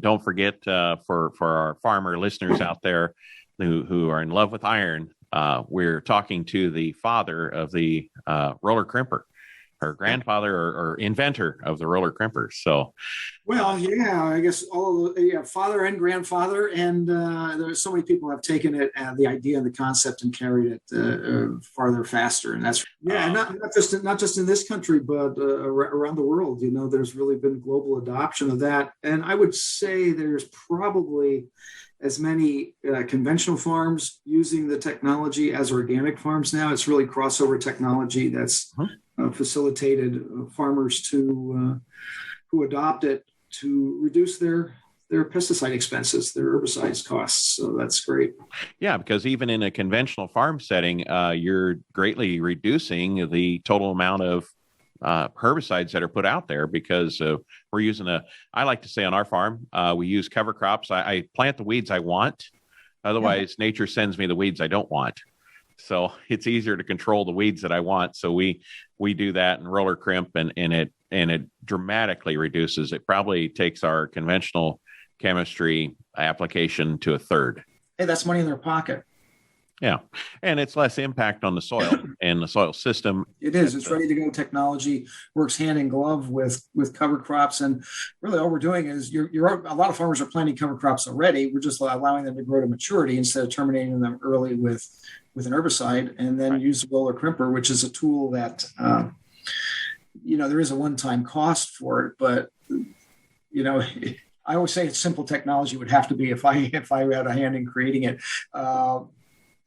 And don't forget, for our farmer listeners out there who are in love with iron, we're talking to the father of the roller crimper, her grandfather or inventor of the roller crimper. So, well, yeah, I guess father and grandfather, and there's so many people have taken it, the idea and the concept, and carried it farther, faster, and that's not just in this country, but around the world. There's really been global adoption of that, and I would say there's probably as many conventional farms using the technology as organic farms now. It's really crossover technology that's facilitated farmers who adopt it to reduce their pesticide expenses, their herbicides costs. So that's great. Yeah, because even in a conventional farm setting, you're greatly reducing the total amount of herbicides that are put out there, because we're using I like to say on our farm, we use cover crops. I plant the weeds I want. Otherwise, nature sends me the weeds I don't want. So it's easier to control the weeds that I want. So we do that in roller crimp, and it dramatically reduces. It probably takes our conventional chemistry application to a third. Hey, that's money in their pocket. Yeah. And it's less impact on the soil and the soil system. It is. It's ready to go technology, works hand in glove with cover crops. And really all we're doing is a lot of farmers are planting cover crops already. We're just allowing them to grow to maturity instead of terminating them early with an herbicide, and then use the roller crimper, which is a tool that, there is a one-time cost for it. But, I always say it's simple technology. Would have to be if I had a hand in creating it.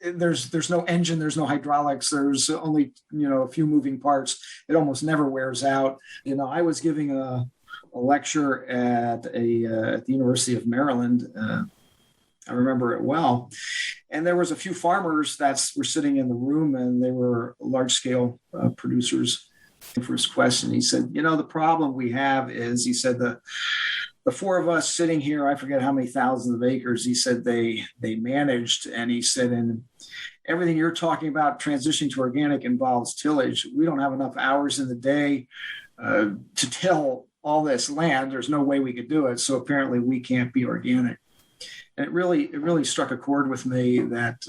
There's no engine, there's no hydraulics, there's only a few moving parts. It almost never wears out. I was giving a lecture at the University of Maryland. I remember it well, and there was a few farmers that were sitting in the room, and they were large scale producers. For his question, he said, the problem we have is, he said, the four of us sitting here, I forget how many thousands of acres, he said they managed. And he said, and everything you're talking about transitioning to organic involves tillage. We don't have enough hours in the day to till all this land. There's no way we could do it. So apparently we can't be organic. And it really struck a chord with me that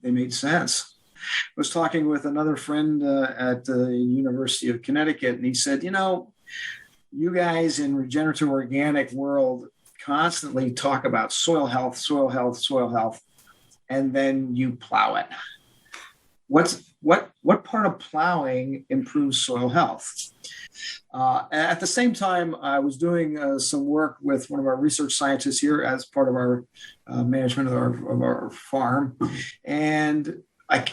they made sense. I was talking with another friend at the University of Connecticut, and he said, you guys in regenerative organic world constantly talk about soil health, and then you plow it. What part of plowing improves soil health? At the same time, I was doing some work with one of our research scientists here as part of our management of our farm, and I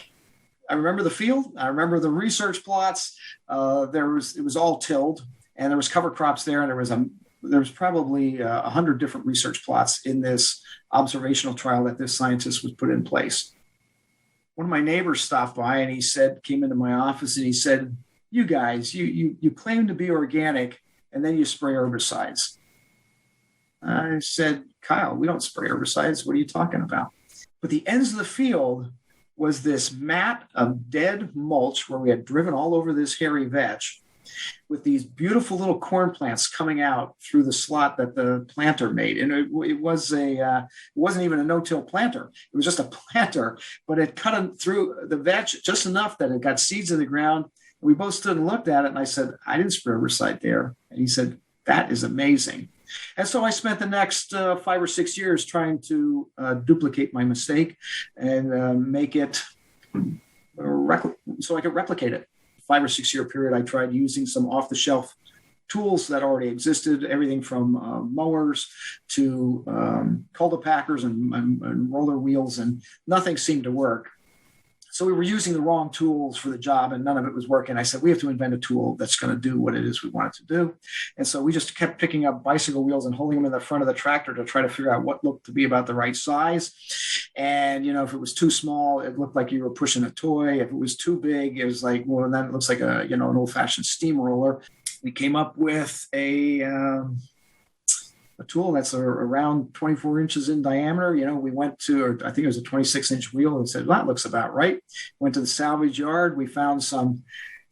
remember the field. I remember the research plots. It was all tilled, and there was cover crops there, and there was probably 100 different research plots in this observational trial that this scientist was put in place. One of my neighbors stopped by, and he came into my office, and he said, "You guys, you claim to be organic, and then you spray herbicides." I said, "Kyle, we don't spray herbicides. What are you talking about?" But the ends of the field was this mat of dead mulch where we had driven all over this hairy vetch, with these beautiful little corn plants coming out through the slot that the planter made. And it wasn't even a no-till planter. It was just a planter, but it cut through the vetch just enough that it got seeds in the ground. We both stood and looked at it, and I said, "I didn't spray herbicide there." And he said, "That is amazing." And so I spent the next 5 or 6 years trying to duplicate my mistake and make it so I could replicate it. 5 or 6 year period, I tried using some off-the-shelf tools that already existed, everything from mowers to cultipackers and roller wheels, and nothing seemed to work. So we were using the wrong tools for the job, and none of it was working. I said, we have to invent a tool that's going to do what it is we want it to do. And so we just kept picking up bicycle wheels and holding them in the front of the tractor to try to figure out what looked to be about the right size. And, if it was too small, it looked like you were pushing a toy. If it was too big, it was like, well, then it looks like an old-fashioned steamroller. We came up with a tool that's around 24 inches in diameter. We went to, I think it was a 26-inch wheel, and said, well, that looks about right. Went to the salvage yard. We found some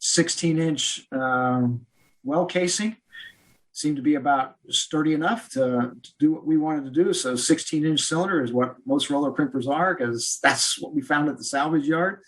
16-inch well casing, seemed to be about sturdy enough to do what we wanted to do. So 16-inch cylinder is what most roller crimpers are, because that's what we found at the salvage yard.